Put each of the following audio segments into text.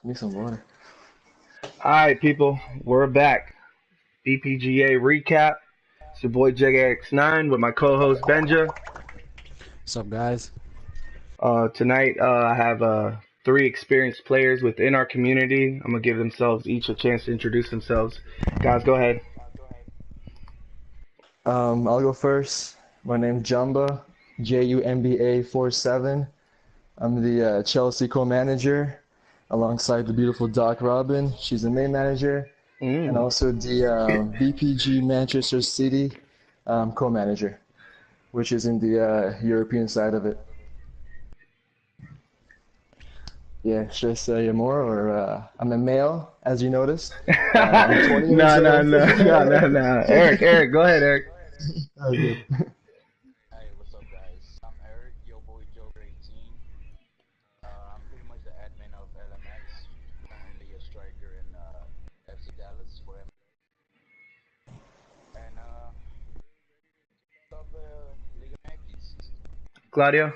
Need some water. All right, people, we're back. BPGA recap. It's your boy JigaX9 with my co-host Benja. What's up, guys? Tonight, I have three experienced players within our community. I'm gonna give themselves each a chance to introduce themselves. Guys, go ahead. I'll go first. My name's Jumba, JUMBA 47. I'm the Chelsea co-manager alongside the beautiful Doc Robin. She's the main manager, and Mm. also the BPG Manchester City co-manager, which is in the European side of it. Yeah, should I say more? Or I'm a male, as you noticed. I'm 20 years No, no, old. no, no, no, no. Eric, go ahead, Eric. Oh, good. Hey, what's up, guys? I'm Eric, your boy Joker 18. I'm pretty much the admin of LMX, currently a striker in FC Dallas for M. And of the Liga MX. Claudio.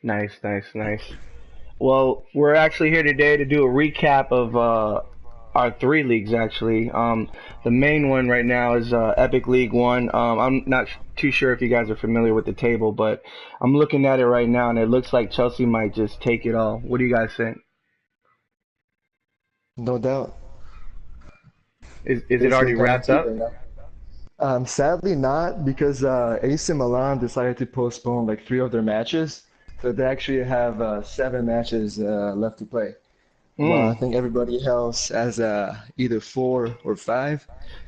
Nice, nice, nice. Well, we're actually here today to do a recap of our three leagues. Actually, the main one right now is Epic League One. I'm not too sure if you guys are familiar with the table, but I'm looking at it right now, and it looks like Chelsea might just take it all. What do you guys think? No doubt. Is it Basically already wrapped guaranteed up? right now. Sadly not, because AC Milan decided to postpone like three of their matches. So they actually have seven matches left to play. While I Mm. think everybody else has either four or five.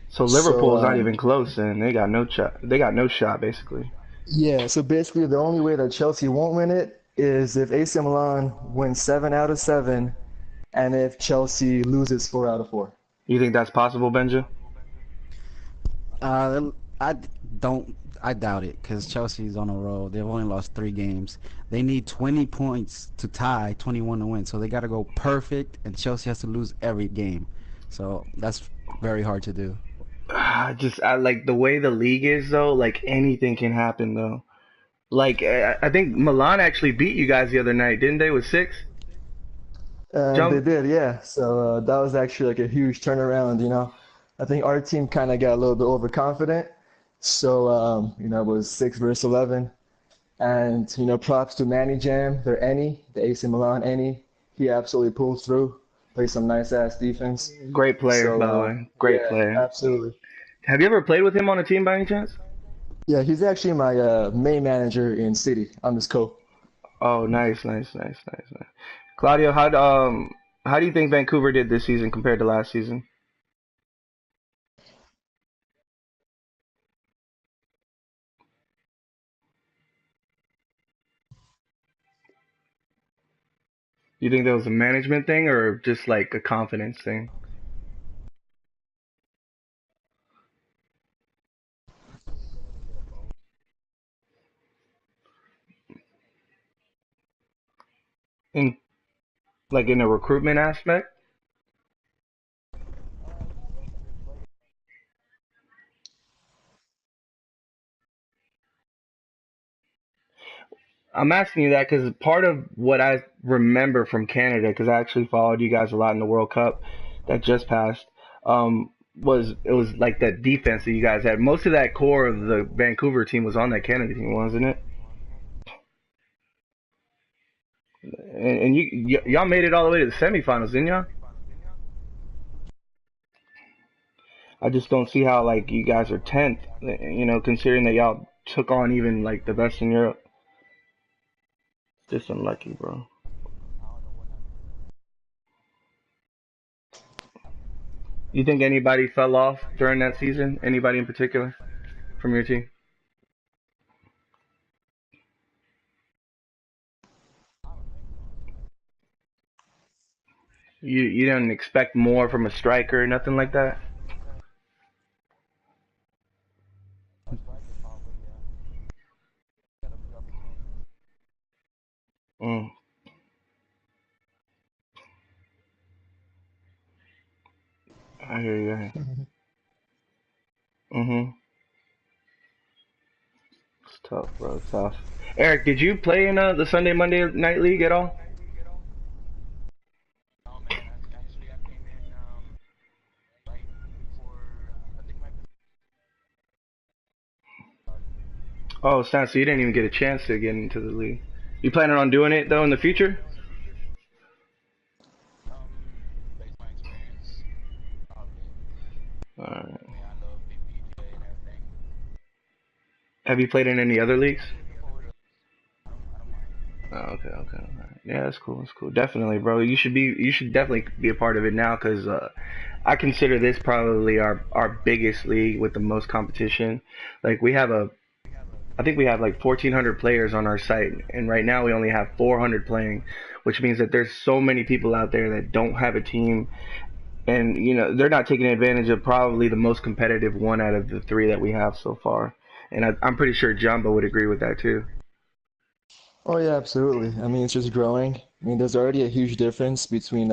So So Liverpool's not even close, and they got no shot. They got no shot, basically. yeah, so basically the only way that Chelsea won't win it is if AC Milan wins seven out of seven, and if Chelsea loses four out of four. You think that's possible, Benja? Uh, I don't. I doubt it because Chelsea's on a roll. They've only lost 3 games. They need 20 points to tie, 21 to win. So they got to go perfect, and Chelsea has to lose every game. So that's very hard to do. I like the way the league is though. Like anything can happen though. Like I think Milan actually beat you guys the other night, didn't they? With six They jump. did, yeah. So that was actually like a huge turnaround. I think our team kind of got a little bit overconfident. So, it was 6 versus 11. And, props to Manny Jam, their Eni, the AC Milan Eni. He absolutely pulled through, played some nice ass defense. Great player, So, by the way. Great yeah, player. absolutely. Have you ever played with him on a team by any chance? Yeah, he's actually my main manager in City. I'm his co. Oh, nice, nice, nice, nice, nice. Claudio, how do you think Vancouver did this season compared to last season? You think that was a management thing or just like a confidence thing? In like in a recruitment aspect? I'm asking you that because part of what I remember from Canada, because I actually followed you guys a lot in the World Cup that just passed, was it was like that defense that you guys had. Most of that core of the Vancouver team was on that Canada team, wasn't it? And y'all made it all the way to the semifinals, didn't y'all? I just don't see how like you guys are 10th, considering that y'all took on even like the best in Europe. Just unlucky, bro. You think anybody fell off during that season? Anybody in particular from your team? You didn't expect more from a striker, nothing like that. Mm. I hear you. Mhm. It's tough, bro. Tough. Eric, did you play in the Sunday Monday night league at all? No, man. Actually, I came in right before. I think my Oh, snap! So you didn't even get a chance to get into the league. You planning on doing it though in the future? based my experience, probably. Alright. I mean, I love PPJ and everything. Have you played in any other leagues? I'm looking forward to. I don't mind. Oh, okay, okay. Alright. Yeah, that's cool. That's cool. Definitely, bro. You should definitely be a part of it now, cause I consider this probably our biggest league with the most competition. Like I think we have like 1,400 players on our site, and right now we only have 400 playing, which means that there's so many people out there that don't have a team, and they're not taking advantage of probably the most competitive one out of the three that we have so far. And I'm pretty sure Jumbo would agree with that too. Oh yeah, absolutely. I mean, it's just growing. I mean, there's already a huge difference between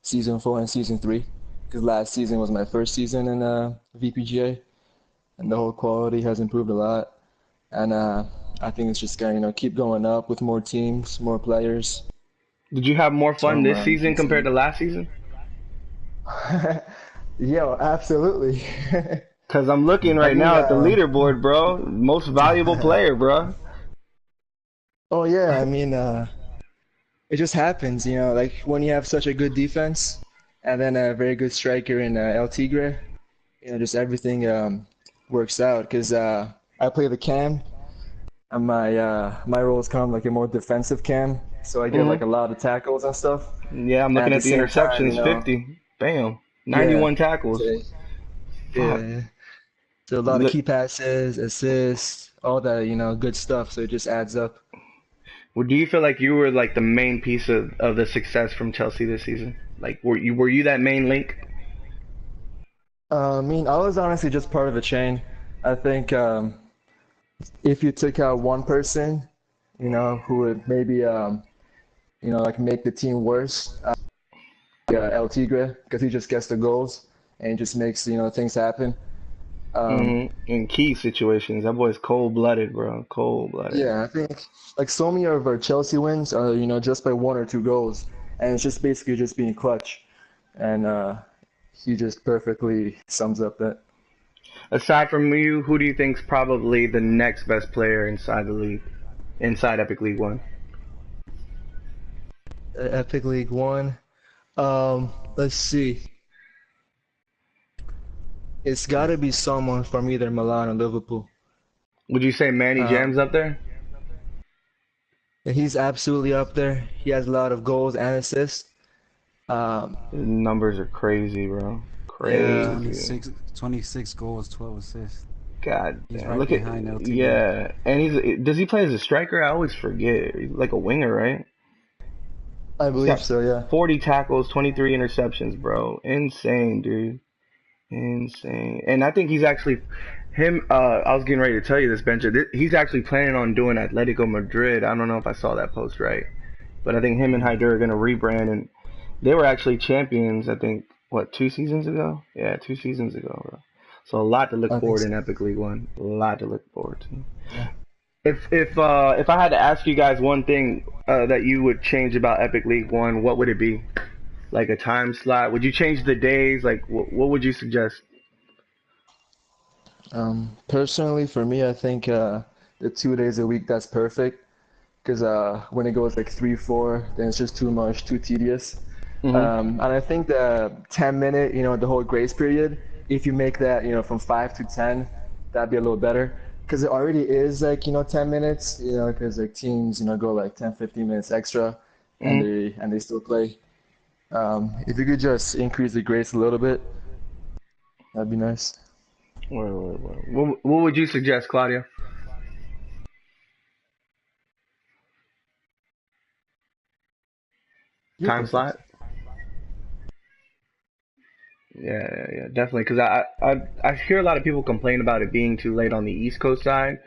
season 4 and season 3, because last season was my first season in VPGA, and the whole quality has improved a lot. And I think it's just gonna, keep going up with more teams, more players. Did you have more So fun this season compared excited. to last season? Yeah, absolutely. Cause I'm looking I right mean, now at the leaderboard, bro. Most valuable player, bro. oh yeah, I mean, it just happens, like when you have such a good defense and then a very good striker in El Tigre, just everything works out. Because I play the cam, and my role is kind of like a more defensive cam, so I get like Hmm. a lot of tackles and stuff. Yeah, I'm And looking at the at the same time, interceptions, 50. Bam. yeah, 91 tackles. so, Fuck. yeah, so a lot of Look, key passes, assists, all that, good stuff. So it just adds up. well, do you feel like you were like the main piece of the success from Chelsea this season? Like, were you that main link? I mean, I was honestly just part of a chain. I think if you took out one person, who would maybe like make the team worse, El Tigre, because he just gets the goals and just makes things happen. Um, In key situations, that boy's cold blooded, bro. Cold blooded. yeah, I think like so many of our Chelsea wins are just by one or two goals, and it's just basically just being clutch, and he just perfectly sums up that. Aside from you, who do you think's probably the next best player inside the league, inside Epic League One? Epic League One. Let's see. It's got to be someone from either Milan or Liverpool. Would you say Manny Um, Jam's up there? he's absolutely up there. He has a lot of goals and assists. Um, His numbers are crazy, bro. yeah, Crazy. 26 goals, 12 assists. God He's damn. right Look at, behind El Tigre. yeah. And does he play as a striker? I always forget. He's like a winger, right? I He's believe got so. Yeah. 40 tackles, 23 interceptions, bro. Insane, dude. Insane. And I think he's actually I was getting ready to tell you this, Benja. He's actually planning on doing Atletico Madrid. I don't know if I saw that post right, but I think him and Hyder are gonna rebrand, and they were actually champions. I think what 2 seasons ago? Yeah, 2 seasons ago, bro. So a lot to look I think forward so. in Epic League One. A lot to look forward to. Yeah. If I had to ask you guys one thing that you would change about Epic League One, what would it be? Like a time slot? Would you change the days? Like what would you suggest? Personally, for me, I think the 2 days a week that's perfect. Because when it goes like 3, 4, then it's just too much, too tedious. Hmm. And I think the 10 minute, the whole grace period, if you make that, from 5 to 10, that'd be a little better. Because it already is like, 10 minutes, because like teams, go like 10, 15 minutes extra, and Hmm. they still play. If you could just increase the grace a little bit, that'd be nice. What would you suggest, Claudia? You Time go first. slot? Yeah, yeah, yeah, definitely. Because I hear a lot of people complain about it being too late on the East Coast side,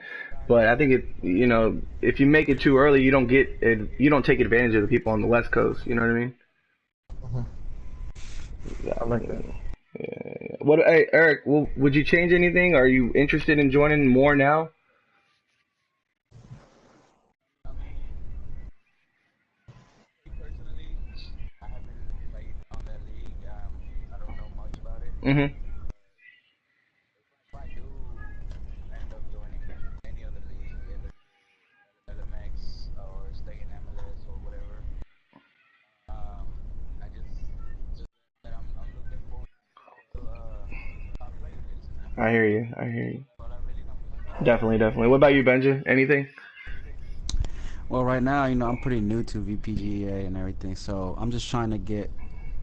but I think if you make it too early, you don't take advantage of the people on the West Coast. You know what I mean? Mhm. I like that. Definitely. What, hey, Eric, would you change anything? Are you interested in joining more now? I mean, me personally, I haven't played on that league. I don't know much about it. Hmm. If I do end up joining any other league, either LMX or stay in MLS or whatever, I just that I'm looking forward to start playing this. I hear you. I hear you. All I really know. Definitely, definitely. What about you, Benja? Anything? Well, right now, I'm pretty new to VPGA and everything, so I'm just trying to get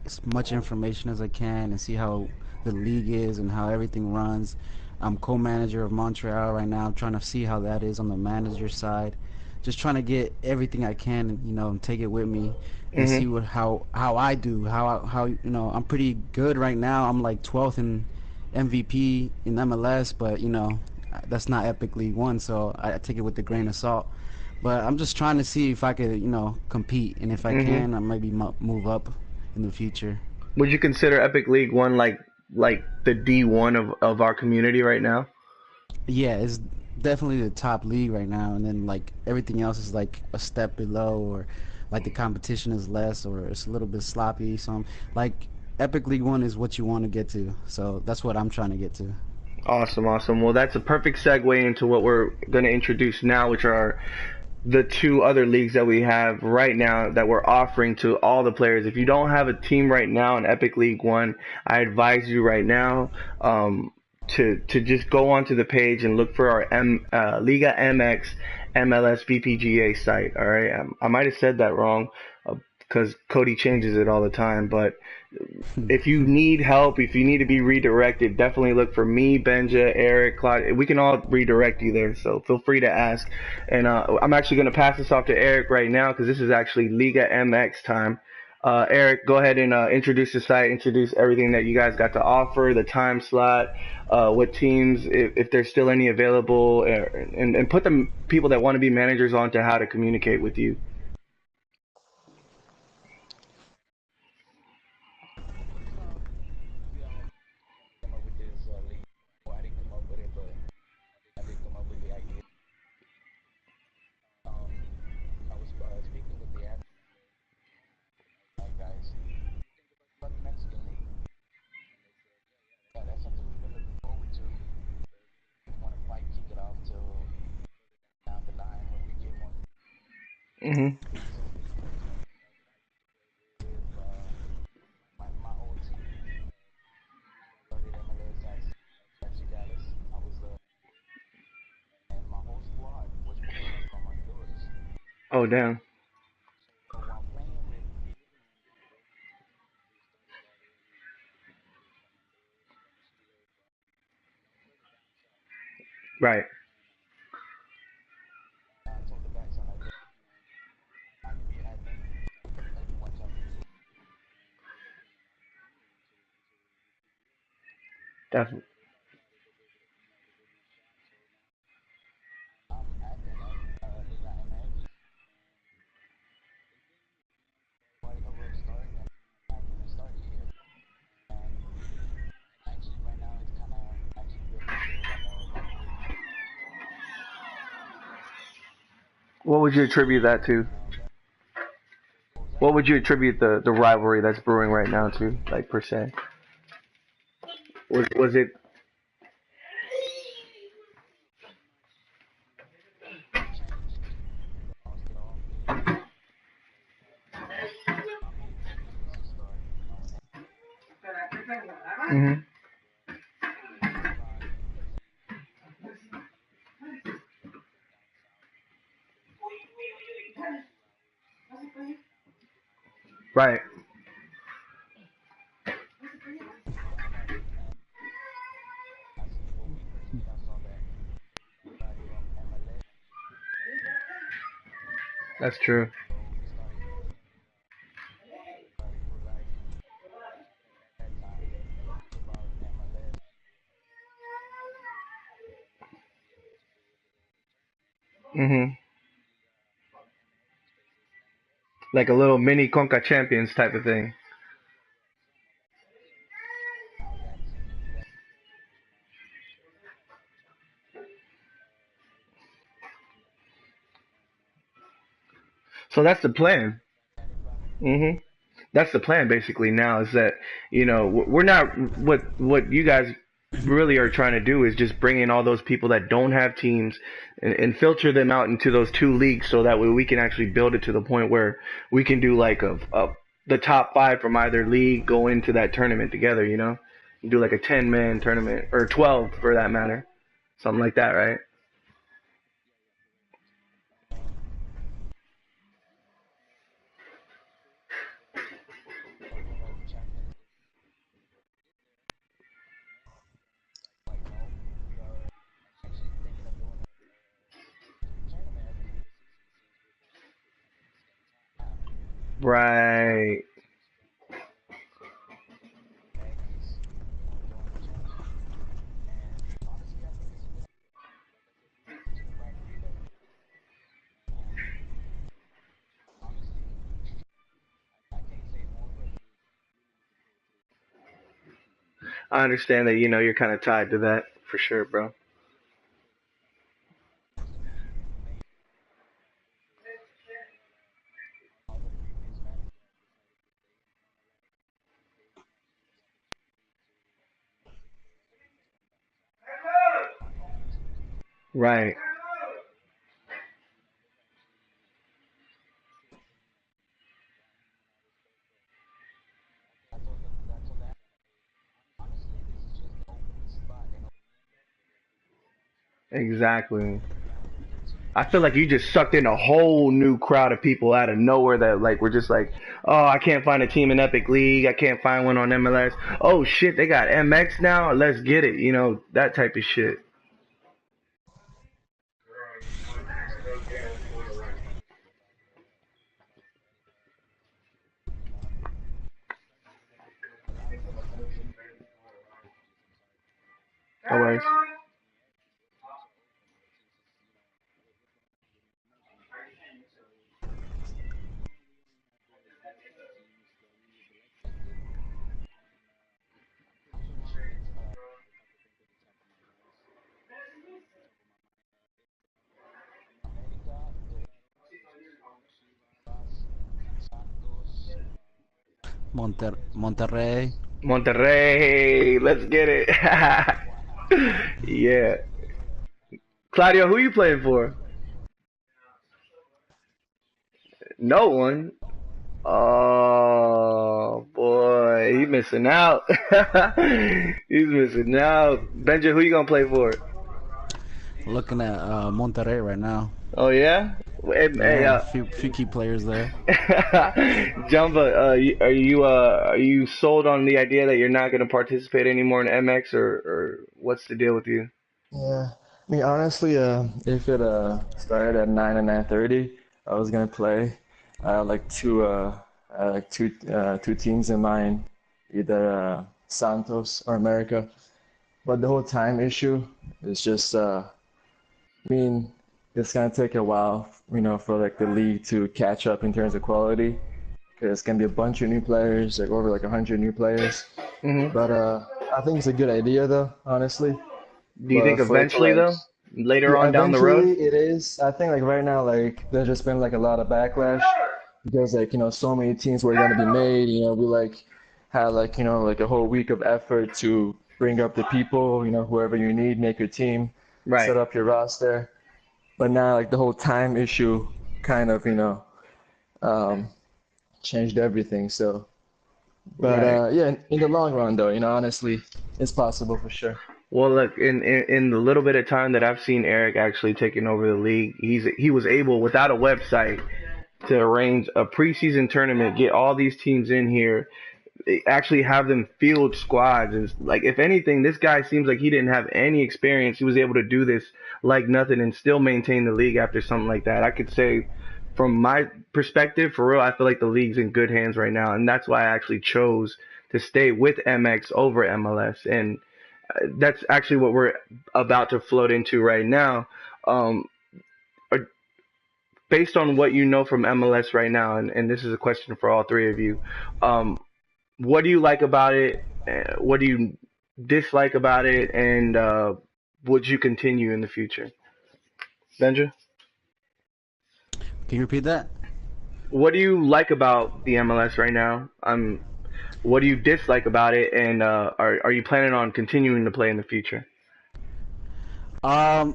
as much information as I can and see how the league is and how everything runs. I'm co-manager of Montreal right now. I'm trying to see how that is on the manager side. Just trying to get everything I can, and take it with me and Hmm. see what how I do. How I'm pretty good right now. I'm like 12th in MVP in MLS, but that's not Epic League One, so I take it with a grain of salt. But I'm just trying to see if I could, compete, and if I Hmm. can, I maybe move up in the future. Would you consider Epic League One like the D1 of our community right now? Yeah, it's definitely the top league right now, and then like everything else is like a step below, or like the competition is less, or it's a little bit sloppy. So like Epic League One is what you want to get to, so that's what I'm trying to get to. Awesome, awesome. Well, that's a perfect segue into what we're going to introduce now, which are the two other leagues that we have right now that we're offering to all the players. If you don't have a team right now in Epic League One, I advise you right now to just go onto the page and look for our Liga MX MLS VPGA site. All right, I might have said that wrong because Cody changes it all the time, but if you need help, if you need to be redirected, definitely look for me, Benja, Eric, Claude. We can all redirect you there, so feel free to ask. And I'm actually going to pass this off to Eric right now because this is actually Liga MX time. Eric, go ahead and introduce the site, introduce everything that you guys got to offer, the time slot, what teams, if there's still any available, and put the people that want to be managers on to how to communicate with you. We all came up with this league. Well, I didn't come up with it, but I did come up with the idea. Um, I was speaking with the guys about the Mexican league. Yeah, that's something we've been looking forward to. We want to quite kick it off till down the line when we get more. Hmm. So with my old team started MLS as FC Dallas. I was and my whole squad was pretty much from Honduras. Oh, damn. So while playing with Right. told the guys, I'm like, look, I can be your admin. You watch out for me. Definitely. I'm admin of Liga MX. Quite a rough start, and I'm gonna start here. And actually, right now, it's kind of actually building to like a rivalry. What would you attribute that to? What was that? What would you attribute the rivalry that's brewing right now to, like per se? Was it? Changed. Still, my whole goal was to start my own Hmm. spot because Right. down that league, and I see. Well, me personally, I saw that guy from MLS. That's true. So we started goodlife that time. It's about MLS. Hmm. Like a little mini Conca Champions type of thing. Now So that's the plan. any plan with hmm That's the plan basically now is that, we're not what you guys really are trying to do is just bring in all those people that don't have teams and filter them out into those two leagues so that way we can actually build it to the point where we can do like the top five from either league go into that tournament together, do like a 10-man tournament or 12 for that matter, something like that, right? talking about the Champions League right now. We are actually thinking of doing a tournament at the end of the season since we're both have Right. X, join the Champions League. And honestly, I think it's a good idea. Like I said, we were thinking about doing that with and honestly, I can't say more, but I understand that you're kind of tied to that for sure, bro. was the main how the previous manager had decided to stay in MLS. They gave him the opportunity to play as a hipster in downtown. I know hipsters there, Right. they actually treated him like he had respect for everybody. I told the admin, hey, honestly, this is just the opening spot, the opening for the downtown. Exactly. And now we continue I to feel like you show just sucked in a whole new crowd of people out of nowhere that like were just like, oh, I can't find a team in Epic League. I can't find one on MLS. Oh shit, they got MX now. Let's get it. That type of shit. honestly, it's just about letting anybody in. A lot of us actually our pages. I'm sorry. No worries. The teams are open, but since it's we're playing in the American League, so we only have the best teams that we have elected, and I'm pretty sure it's if I could think of the top of my heads, the top of my mind, it's America, Toronto, Chivas, Santos, Tigres, Monterrey. Monterrey, let's get it. Yeah. Claudio, who you playing for? No one. Oh boy, he missing out. He's missing out. Benja, who you gonna play for? Looking at Monterrey right now. Oh yeah. Hey, hey, Yeah, few key players there. Jumba, are you sold on the idea that you're not gonna participate anymore in MX or what's the deal with you? Yeah, I mean honestly, if it started at 9 and 9:30, I was gonna play. I had like two teams in mind, either Santos or America. But the whole time issue is just I mean, it's gonna take a while, for like the league to catch up in terms of quality, because it's gonna be a bunch of new players, like over like 100 new players. hmm But I think it's a good idea though, honestly. Do you But think for it to eventually like, though, later yeah, on down the road? eventually it is. I think like right now, like there's just been like a lot of backlash because like so many teams were gonna be made. We like had like like a whole week of effort to bring up the people. Whoever you need, make your team, Right. set up your roster. But now, like the whole time issue kind of, um, changed everything. So, but Right. yeah, in the long run, though, honestly, it's possible for sure. Well, look, in the little bit of time that I've seen Eric actually taking over the league, he was able without a website to arrange a preseason tournament, get all these teams in here, actually have them field squads. And like, if anything, this guy seems like he didn't have any experience. He was able to do this like nothing and still maintain the league after something like that. I could say, from my perspective, for real, I feel like the league's in good hands right now, and that's why I actually chose to stay with MX over MLS. And that's actually what we're about to float into right now. Um, Based on what you know from MLS right now, and this is a question for all three of you, um, what do you like about it? What do you dislike about it? And would you continue in the future? Benja? Can you repeat that? what do you like about the MLS right now? What do you dislike about it, and are you planning on continuing to play in the future?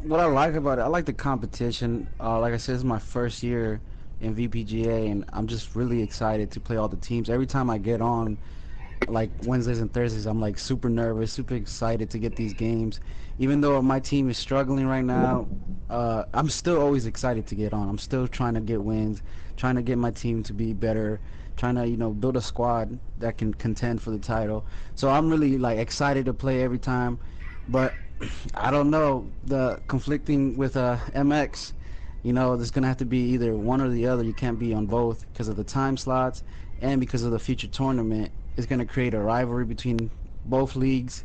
What I like about it, I like the competition. Like I said, it's my first year in VPGA, and I'm just really excited to play all the teams. Every time I get on, like Wednesdays and Thursdays, I'm like super nervous, super excited to get these games. Even though my team is struggling right now, I'm still always excited to get on. I'm still trying to get wins, trying to get my team to be better, trying to build a squad that can contend for the title. So I'm really like excited to play every time, but I don't know the conflicting with MX. There's gonna have to be either one or the other. You can't be on both because of the time slots and because of the future tournament. It's gonna create a rivalry between both leagues.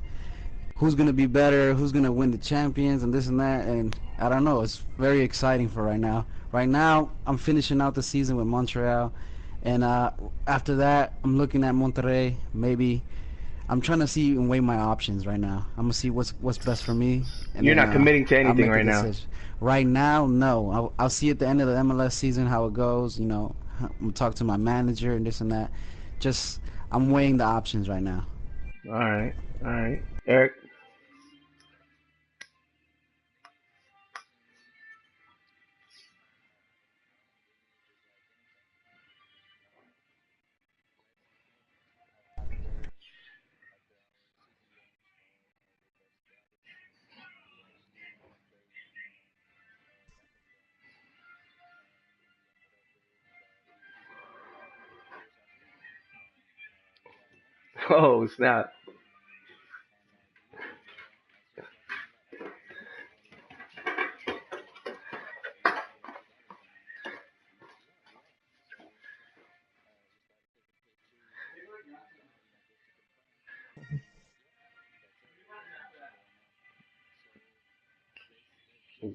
Who's gonna be better? Who's gonna win the champions and this and that? And I don't know. It's very exciting for right now. Right now, I'm finishing out the season with Montreal, and after that, I'm looking at Monterrey. Maybe I'm trying to see and weigh my options right now. I'm gonna see what's best for me, and You're then not committing to I'll anything make a right now. decision. Right now, no. I'll see at the end of the MLS season how it goes. I'm gonna talk to my manager and this and that. Just I'm weighing the options right now. All right, all right, Eric. Oh snap!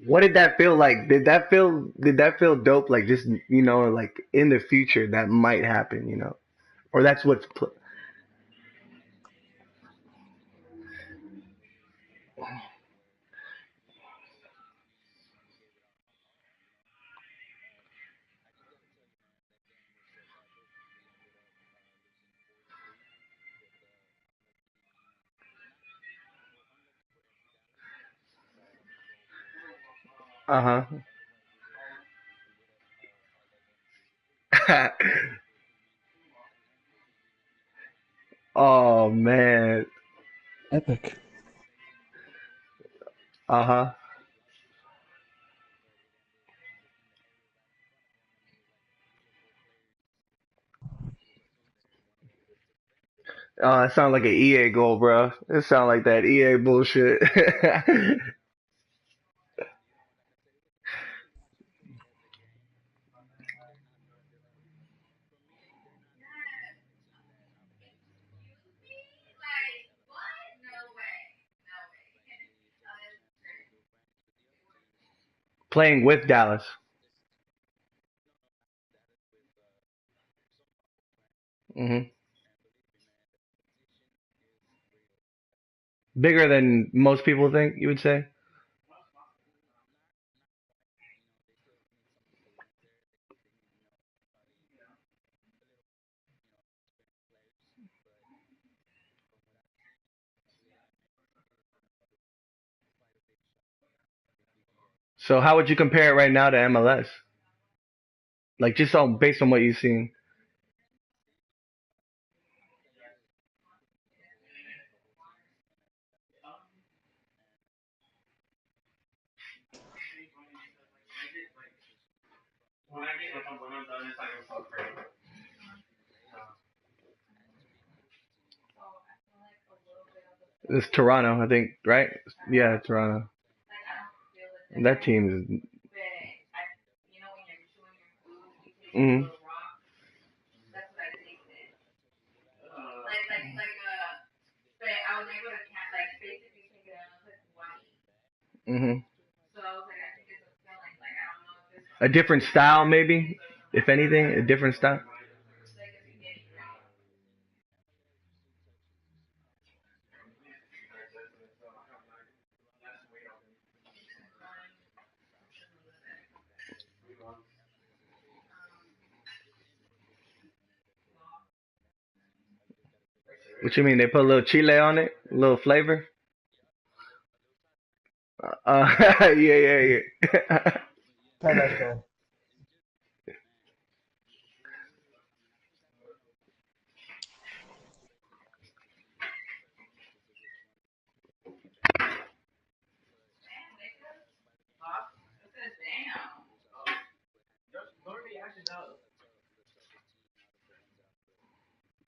What did that feel like? Did that feel dope? Like just like in the future that might happen, or that's what's uh huh. Oh man. Epic. Uh huh. It sounds like an EA goal, bro. It sounds like that EA bullshit. Playing with Dallas. Hmm. Bigger than most people think, you would say? So how would you compare it right now to MLS? Like just on based on what you've seen. It's Toronto, I think, right? Yeah, Toronto. That team is. Mhm. Mhm. A different style, maybe. If anything, a different style. What you mean? They put a little chile on it, a little flavor? Yeah. Paradise fan.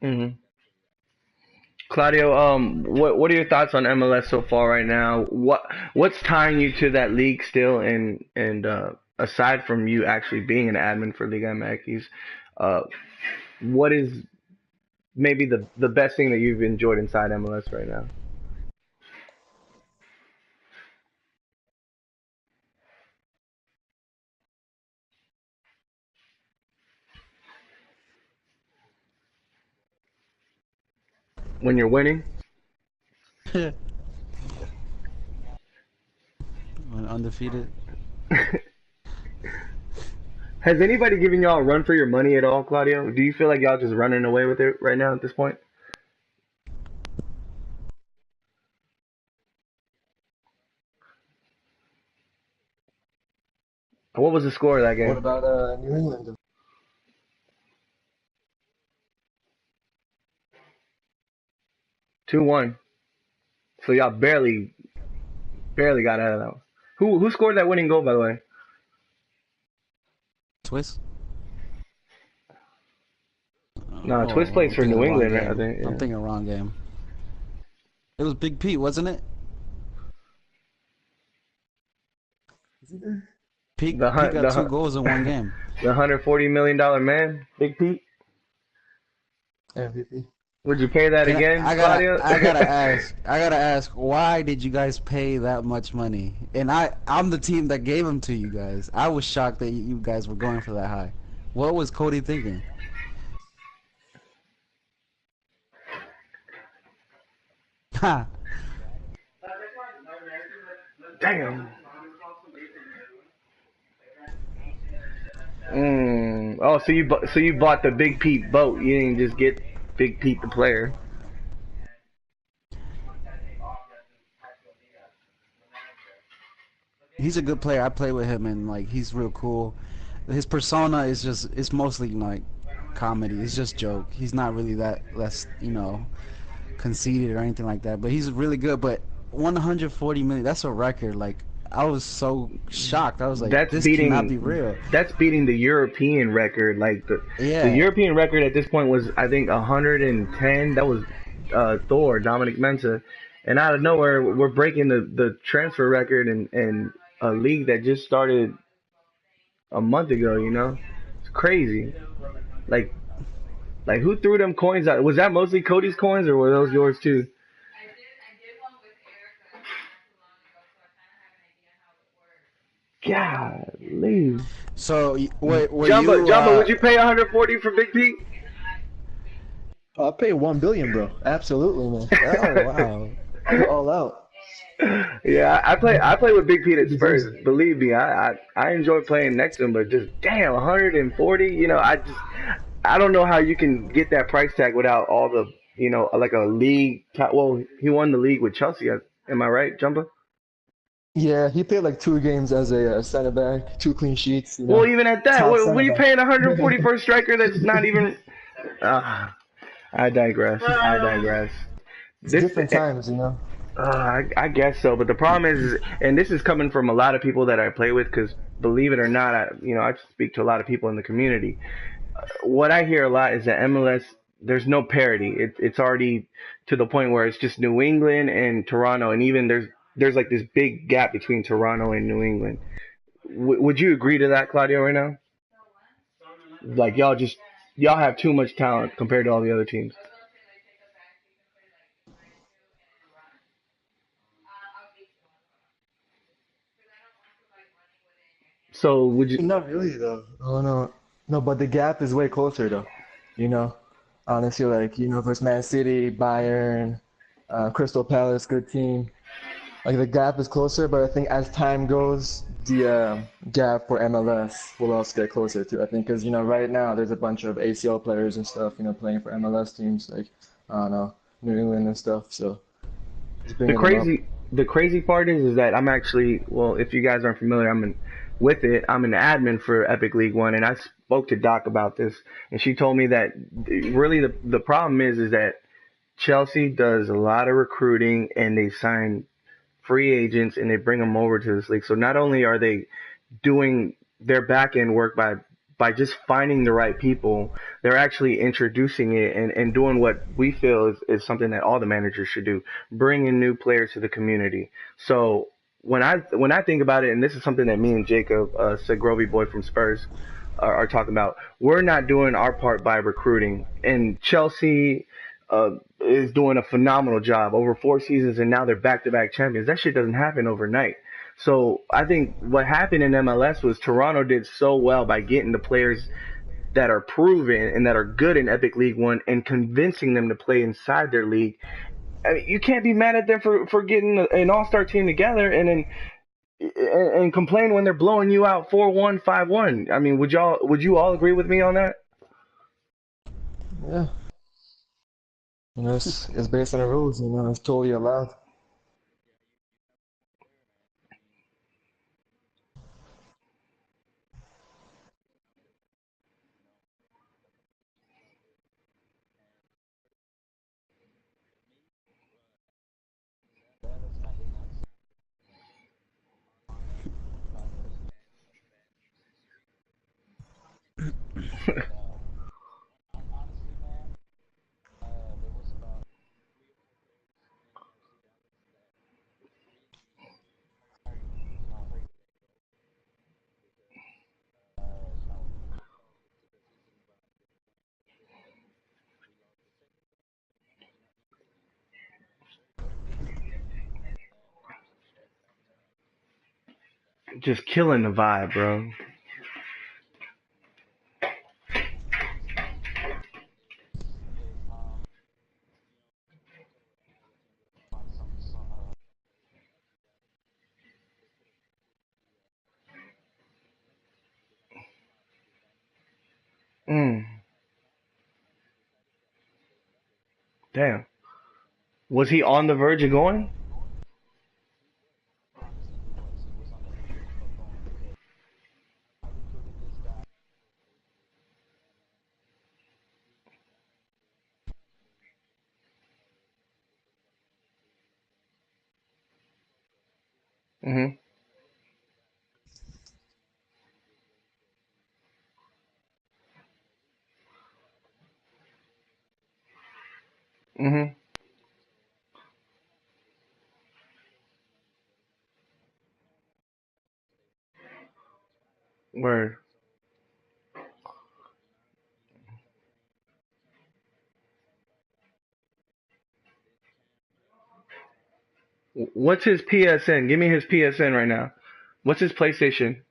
hmm Claudio, what are your thoughts on MLS so far right now? What's tying you to that league still, and aside from you actually being an admin for Liga MX, uh, what is maybe the best thing that you've enjoyed inside MLS right now? When you're winning? When undefeated. Has anybody given y'all a run for your money at all, Claudio? Do you feel like y'all just running away with it right now at this point? What was the score of that What game? about New England? 2-1. So y'all barely got out of that one. Who scored that winning goal, by the way? Twist? No, Twist Oh, plays I'm for thinking New the wrong England, right? I game. think. I'm Yeah. thinking the wrong game. It was Big Pete, wasn't it? Is he there? Pete got two The goals in one game. the $140 million man, Big Pete. MVP. Would you pay that Can again, Claudio? I gotta ask, why did you guys pay that much money? And I'm the team that gave them to you guys. I was shocked that you guys were going for that high. What was Cody thinking? Ha! Damn. Oh, so you bought the Big Pete boat. You didn't just get Big Pete the player. He's a good player. I play with him, and like he's real cool. His persona is just it's mostly like comedy. It's just joke. He's not really that less conceited or anything like that. But he's really good. But 140 million, that's a record. Like I was so shocked. I was like, That's this cannot be beating real. that's beating the European record. Like the Yeah, European record at this point was I think 110. That was Thor, Dominic Mensa, and out of nowhere we're breaking the transfer record and a league that just started a month ago. It's crazy. Like who threw them coins out? Was that mostly Cody's coins or were those yours too? Golly. so were Jumbo, would you pay 140 for Big Pete? I'll pay 1 billion, bro. Absolutely, man. oh wow. I'll go all out. Yeah, I play with Big Pete at He deserves Spurs. it. Believe me, I enjoy playing next to him, but just damn, 140. I don't know how you can get that price tag without all the like a league. Well, he won the league with Chelsea. Am I right, Jumbo? Yeah, he played like 2 games as a center back, 2 clean sheets, Well, even at that, top what center are you back. paying 140 for a striker that's not even? Uh, I digress. I digress. It's This different times. I guess so, but the problem is, and this is coming from a lot of people that I play with, because believe it or not, I speak to a lot of people in the community. What I hear a lot is that MLS, there's no parity. It's already to the point where it's just New England and Toronto, and even there's like this big gap between Toronto and New England. Would you agree to that, Claudio, right now? Like y'all have too much talent compared to all the other teams. So would you? Not really though. Oh no, no, but the gap is way closer though. You know, honestly, like versus Man City, Bayern, Crystal Palace, good team. Like the gap is closer, but I think as time goes, the gap for MLS will also get closer too. I think because right now there's a bunch of ACL players and stuff playing for MLS teams. Like I don't know, New England and stuff. So just The bringing them up. crazy part is that I'm actually, well, if you guys aren't familiar, with it. I'm an admin for Epic League One, and I spoke to Doc about this, and she told me that really the problem is that Chelsea does a lot of recruiting and they sign free agents and they bring them over to this league. So not only are they doing their back end work by just finding the right people, they're actually introducing it and doing what we feel is something that all the managers should do, bringing new players to the community. So when I think about it, and this is something that me and Jacob, Segrovi boy from Spurs, are talking about, we're not doing our part by recruiting. And Chelsea is doing a phenomenal job over 4 seasons, and now they're back-to-back champions. That shit doesn't happen overnight. So I think what happened in MLS was Toronto did so well by getting the players that are proven and that are good in Epic League One and convincing them to play inside their league. I mean, you can't be mad at them for getting an all-star team together and complain when they're blowing you out 4-1, 5-1. I mean, would you all agree with me on that? Yeah, it's based on the rules. It's totally allowed. Just killing the vibe, bro. Mm, damn. Was he on the verge of going? Mm-hmm. Mm-hmm. Word. What's his PSN? Give me his PSN right now. What's his PlayStation?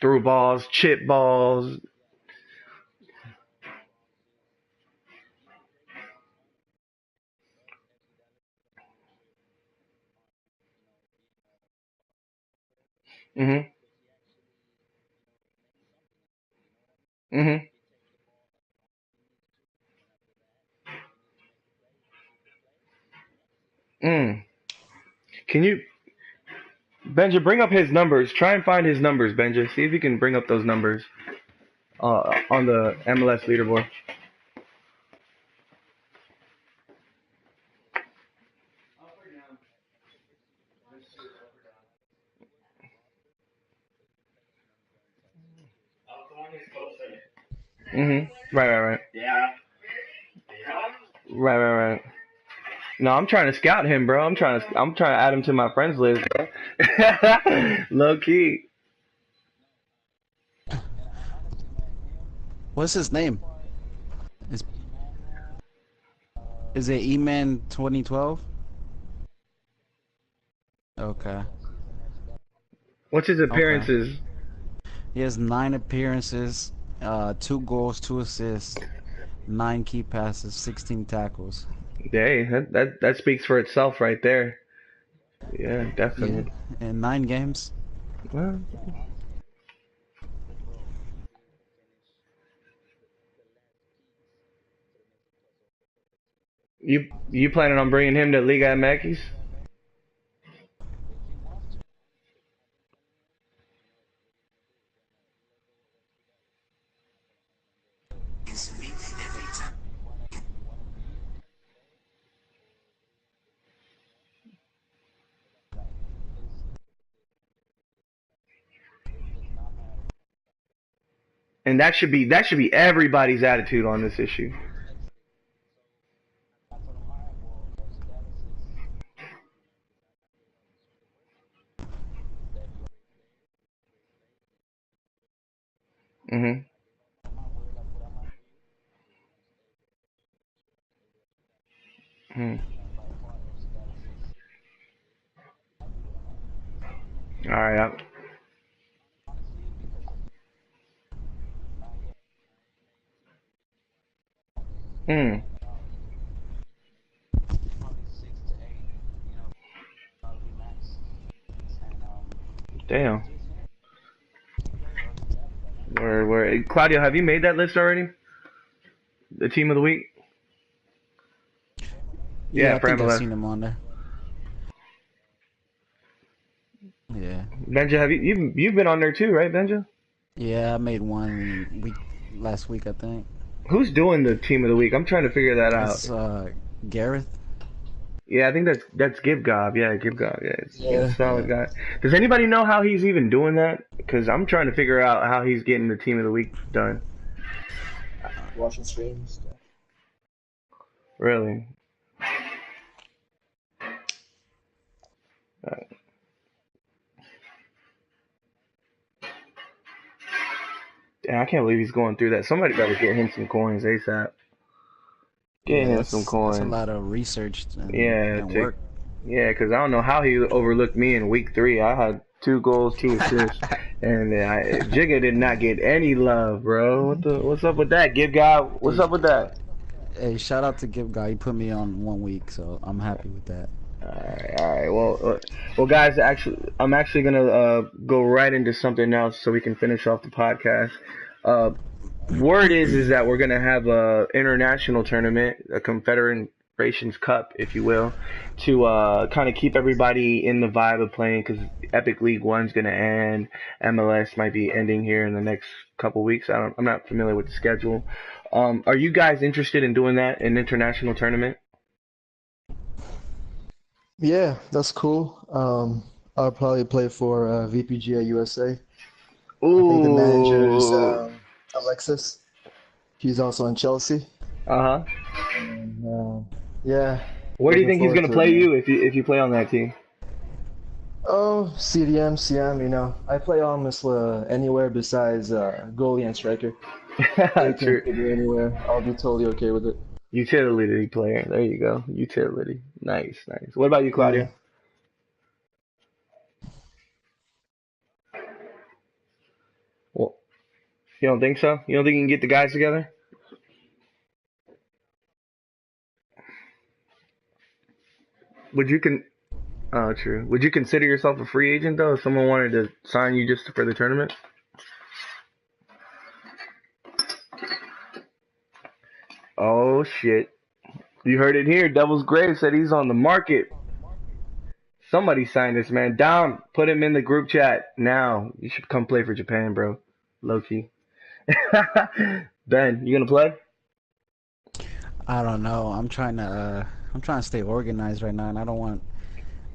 Through balls, chip balls. Mm-hmm. Mm-hmm. Mm. Can you, Benja, bring up his numbers? Try and find his numbers, Benja. See if you can bring up those numbers on the MLS leaderboard. Mm-hmm. Right, right, right. Right, right, right. No, I'm trying to scout him, bro. I'm trying to add him to my friends list, bro. Low key. What's his name? Is is it E-Man 2012? Okay. What's his Okay. appearances? He has 9 appearances, 2 goals, 2 assists. 9 key passes, 16 tackles. Hey, that speaks for itself right there. Yeah, Yeah, definitely. in 9 games. Well, you planning on bringing him to Liga MX? And that should be everybody's attitude on this issue. Mhm. Mhm. All right. Mm. Damn. Where Claudio, have you made that list already? The team of the week? Yeah, Yeah, I for think I've MLS. seen him on there. Yeah, Benja, have you've been on there too, right, Benja? yeah, I made one last week, I think. Who's doing the team of the week? I'm trying to figure that out. It's Gareth. Yeah, I think that's Give Gob. Yeah, Give Gob. Yeah, he's a Yeah, solid Yeah, guy. Does anybody know how he's even doing that? Because I'm trying to figure out how he's getting the team of the week done. watching streams. Really? Uh, Damn, I can't believe he's going through that. Somebody better get him some coins ASAP. Get yeah, him some that's a coins. lot of research Yeah, and take. work. Yeah, because I don't know how he overlooked me in week 3. I had 2 goals, 2 assists, and Jigga did not get any love, bro. What's up with that? Give God, what's Hey, up with that? hey, shout out to Give Guy. He put me on 1 week, so I'm happy with that. All right. Well, guys, I'm actually gonna go right into something else so we can finish off the podcast. Uh, Word is that we're gonna have a international tournament, a Confederations Cup, if you will, to kind of keep everybody in the vibe of playing because Epic League One's gonna end. MLS might be ending here in the next couple weeks. I'm not familiar with the schedule. Are you guys interested in doing that, an international tournament? Yeah, that's cool. I'll probably play for VPGA USA. I think the manager is Ooh. Alexis. He's also in Chelsea. Uh huh. And, yeah, Where do you looking think he's forward gonna to it, play man. you if you play on that team? Oh, CDM, CM, I play almost anywhere besides goalie and striker. They can True. put me anywhere. I'll be totally okay with it. Utility player. There you go. Utility. Nice, nice. What about you, Yeah. Claudia? Well, you don't think so? You don't think you can get the guys together? Would you con? Oh, true. Would you consider yourself a free agent though if someone wanted to sign you just for the tournament? Oh shit! You heard it here. Devil's Grave said he's on the market. Somebody sign this man. Dom, put him in the group chat now. You should come play for Japan, bro. Low key. Ben, you gonna play? I don't know. I'm trying to stay organized right now, and I don't want.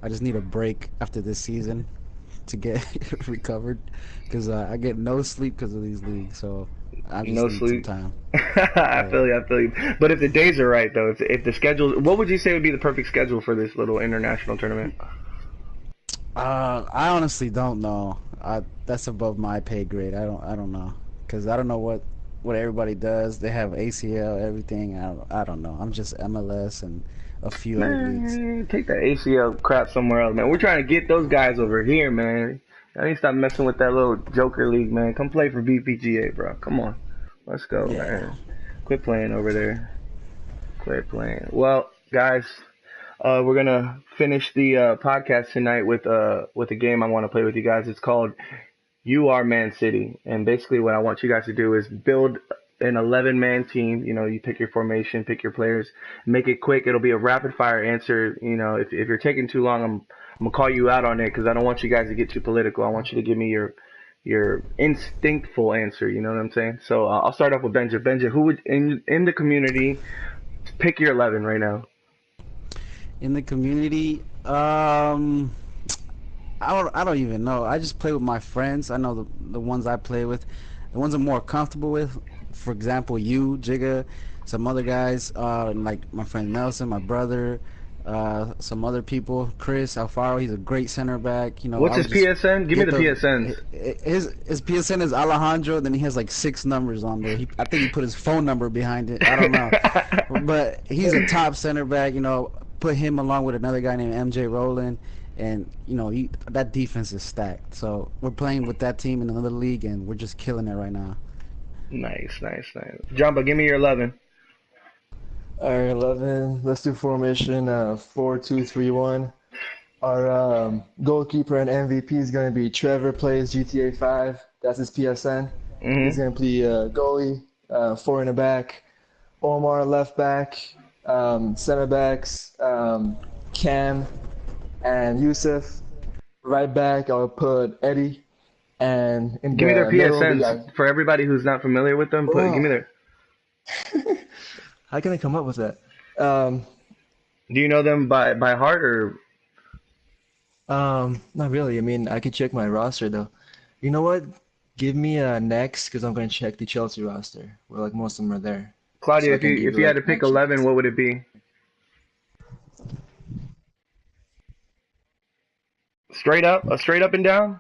I just need a break after this season to get recovered, because I get no sleep because of these leagues. So I just No need some sleep. time. I Yeah. feel you. I feel you. But if the days are right, though, if the schedule, what would you say would be the perfect schedule for this little international tournament? I honestly don't know. That's above my pay grade. I don't know, because I don't know what everybody does. They have ACL, everything. I don't know. I'm just MLS and a few other leagues. Man, take that ACL crap somewhere else, man. We're trying to get those guys over here, man. I need to stop messing with that little Joker league, man. Come play for BPGA, bro. Come on, let's go, Yeah. man. Quit playing over there. Quit playing. Well, guys, we're gonna finish the podcast tonight with a game I want to play with you guys. It's called You Are Man City, and basically what I want you guys to do is build an 11-man team. You know, you pick your formation, pick your players, make it quick. It'll be a rapid fire answer. You know, if you're taking too long, I'm gonna call you out on it because I don't want you guys to get too political. I want you to give me your instinctful answer. You know what I'm saying? So I'll start off with Benja. Benja, who would in the community pick your 11 right now? In the community, I don't even know. I just play with my friends. I know the ones I play with, the ones I'm more comfortable with. For example, you, Jigga, some other guys, like my friend Nelson, my brother, some other people, Chris Alfaro. He's a great center back. What's I his would just PSN? Give me get the those. PSNs. His PSN is Alejandro. Then he has like 6 numbers on there. I think he put his phone number behind it. I don't know, but he's a top center back. Put him along with another guy named MJ Rowland, and that defense is stacked. So we're playing with that team in another league, and we're just killing it right now. Nice, nice, nice. Jumbo, give me your 11. All right, 11. Let's do formation 4-2-3-1. Our goalkeeper and MVP is going to be Trevor plays GTA 5. That's his PSN. He's Mm-hmm. going to play goalie, four in the back. Omar left back, center backs, Cam and Yusuf. Right back, I'll put Eddie. And in Give me their the middle, we PSNs got. for everybody who's not familiar with them. Give me Oh, their. how can I come up with that? Um, Do you know them by heart or Not really. I mean, I could check my roster though. You know what? Give me next because I'm going to check the Chelsea roster where like most of them are there, so Claudia? I If can you give if you you had like to pick 11, connections. what would it be? Straight up and down.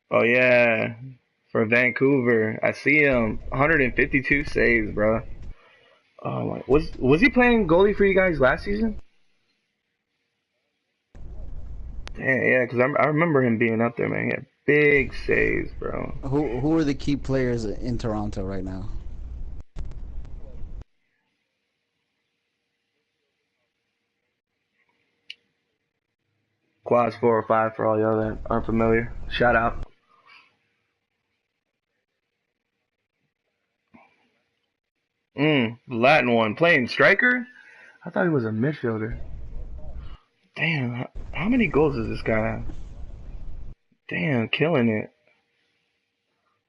Oh yeah, for Vancouver, I see him. 152 saves, bro. Oh my, was he playing goalie for you guys last season? Yeah, yeah, because I remember him being up there, man. He had big saves, bro. Who are the key players in Toronto right now? Quads 4 or 5 for all y'all that aren't familiar. Shout out. Latin one playing striker. I thought he was a midfielder. Damn, how many goals does this guy have? Damn, killing it.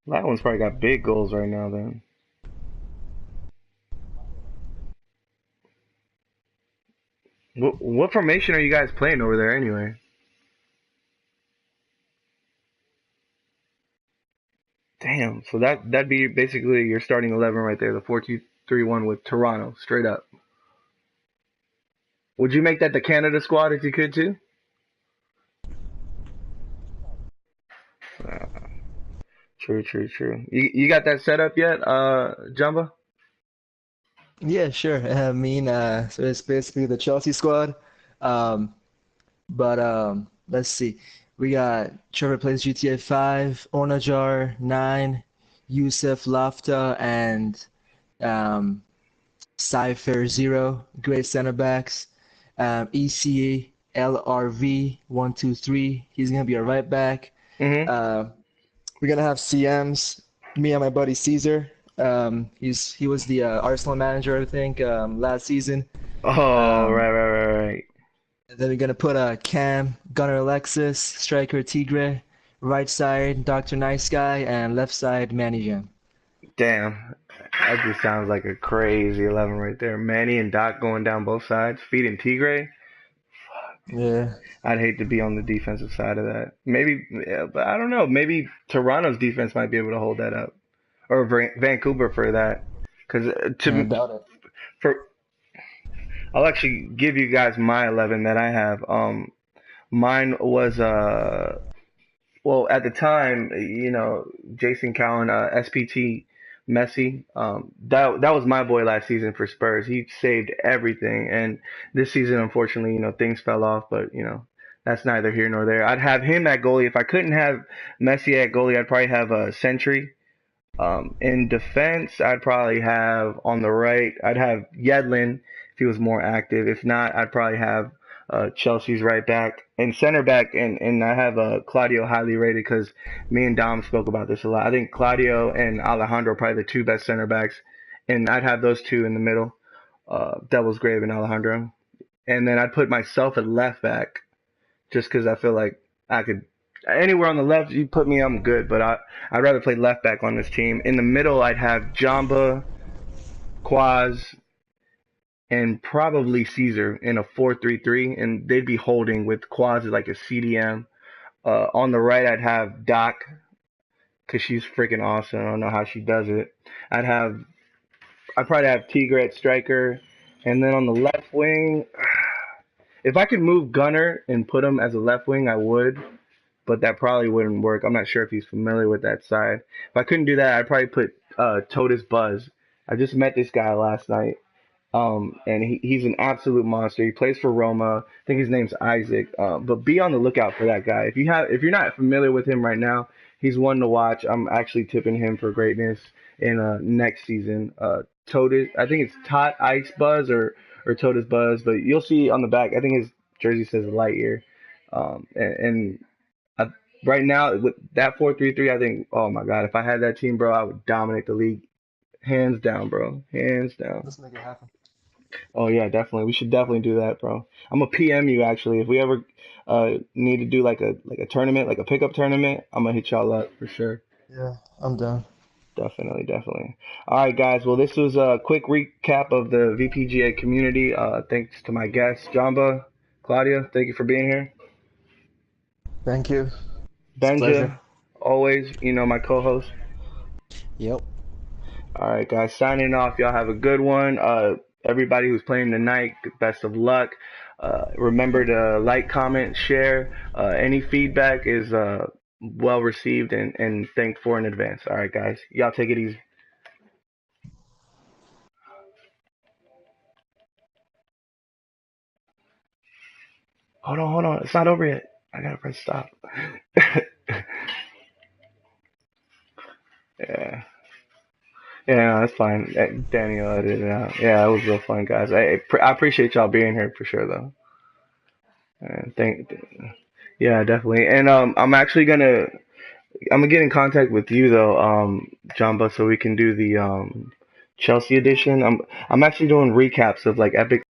That one's probably got big goals right now. Then what formation are you guys playing over there anyway? Damn, so that'd be basically your starting 11 right there, the 4-2-3-1 with Toronto, straight up. Would you make that the Canada squad if you could too? Uh, true, true, true. You got that set up yet, Jumba? Yeah, sure. I mean, so it's basically the Chelsea squad. Um, but let's see. We got Trevor plays GTA 5, Onajar 9, Yusuf Lafta, and um, Cypher 0. Great center backs. ECA LRV 123. He's gonna be a right back. Mm-hmm. Uh, we're gonna have CMs. Me and my buddy Caesar. He was the Arsenal manager, I think, last season. Oh, Um, right, right, right, right. and then we're gonna put Cam, Gunner Alexis, striker Tigre, right side Dr. Nice Guy, and left side Manny Jam. Damn, that just sounds like a crazy 11 right there. Manny and Doc going down both sides, feeding Tigre. Yeah, I'd hate to be on the defensive side of that. Maybe, yeah, but I don't know. Maybe Toronto's defense might be able to hold that up, or Vancouver for that. Because I to doubt it. for, I'll actually give you guys my 11 that I have. Mine was well, at the time, Jason Cowan, SPT Messi, that was my boy last season for Spurs. He saved everything, and this season, unfortunately, things fell off. But that's neither here nor there. I'd have him at goalie. If I couldn't have Messi at goalie, I'd probably have a Sentry. In defense, I'd probably have on the right, I'd have Yedlin if he was more active. If not, I'd probably have Chelsea's right back and center back, and I have Claudio highly rated because me and Dom spoke about this a lot. I think Claudio and Alejandro are probably the two best center backs, and I'd have those two in the middle, Devil's Grave and Alejandro, and then I'd put myself at left back just because I feel like I could anywhere on the left you put me, I'm good. But I'd rather play left back on this team. In the middle, I'd have Jamba, Quaz, and probably Caesar in a 4-3-3, and they'd be holding with Quaz as like a CDM. On the right, I'd have Doc because she's freaking awesome. I don't know how she does it. I'd probably have Tigre at striker, and then on the left wing, if I could move Gunner and put him as a left wing, I would. But that probably wouldn't work. I'm not sure if he's familiar with that side. If I couldn't do that, I'd probably put Totus Buzz. I just met this guy last night, and he's an absolute monster. He plays for Roma. I think his name's Isaac. But be on the lookout for that guy. If you're not familiar with him right now, he's one to watch. I'm actually tipping him for greatness in next season. Totus, I think it's Tot Ice Buzz or Totus Buzz, but you'll see on the back. I think his jersey says Lightyear. And I, right now with that 4-3-3, I think, oh my God, if I had that team, bro, I would dominate the league, hands down, bro, hands down. Let's make it happen. Oh yeah, definitely. We should definitely do that, bro. I'm a PM you actually. If we ever need to do like a tournament, like a pickup tournament, I'm gonna hit y'all up for sure. Yeah, I'm down. Definitely, definitely. All right, guys. Well, this was a quick recap of the VPGA community. Thanks to my guests, Jamba, Claudia. Thank you for being here. Thank you. It's a Benja, pleasure. always, my co-host. Yep. All right, guys. Signing off. Y'all have a good one. Everybody who's playing tonight, best of luck. Remember to like, comment, share. Any feedback is well received and thanked for in advance. All right, guys. Y'all take it easy. Hold on, hold on. It's not over yet. I gotta press stop. Yeah. Yeah, that's fine. Daniel edited it out. Yeah, it was real fun, guys. I appreciate y'all being here for sure, though. And yeah, definitely. And I'm gonna get in contact with you though, Jamba, so we can do the Chelsea edition. I'm actually doing recaps of like epic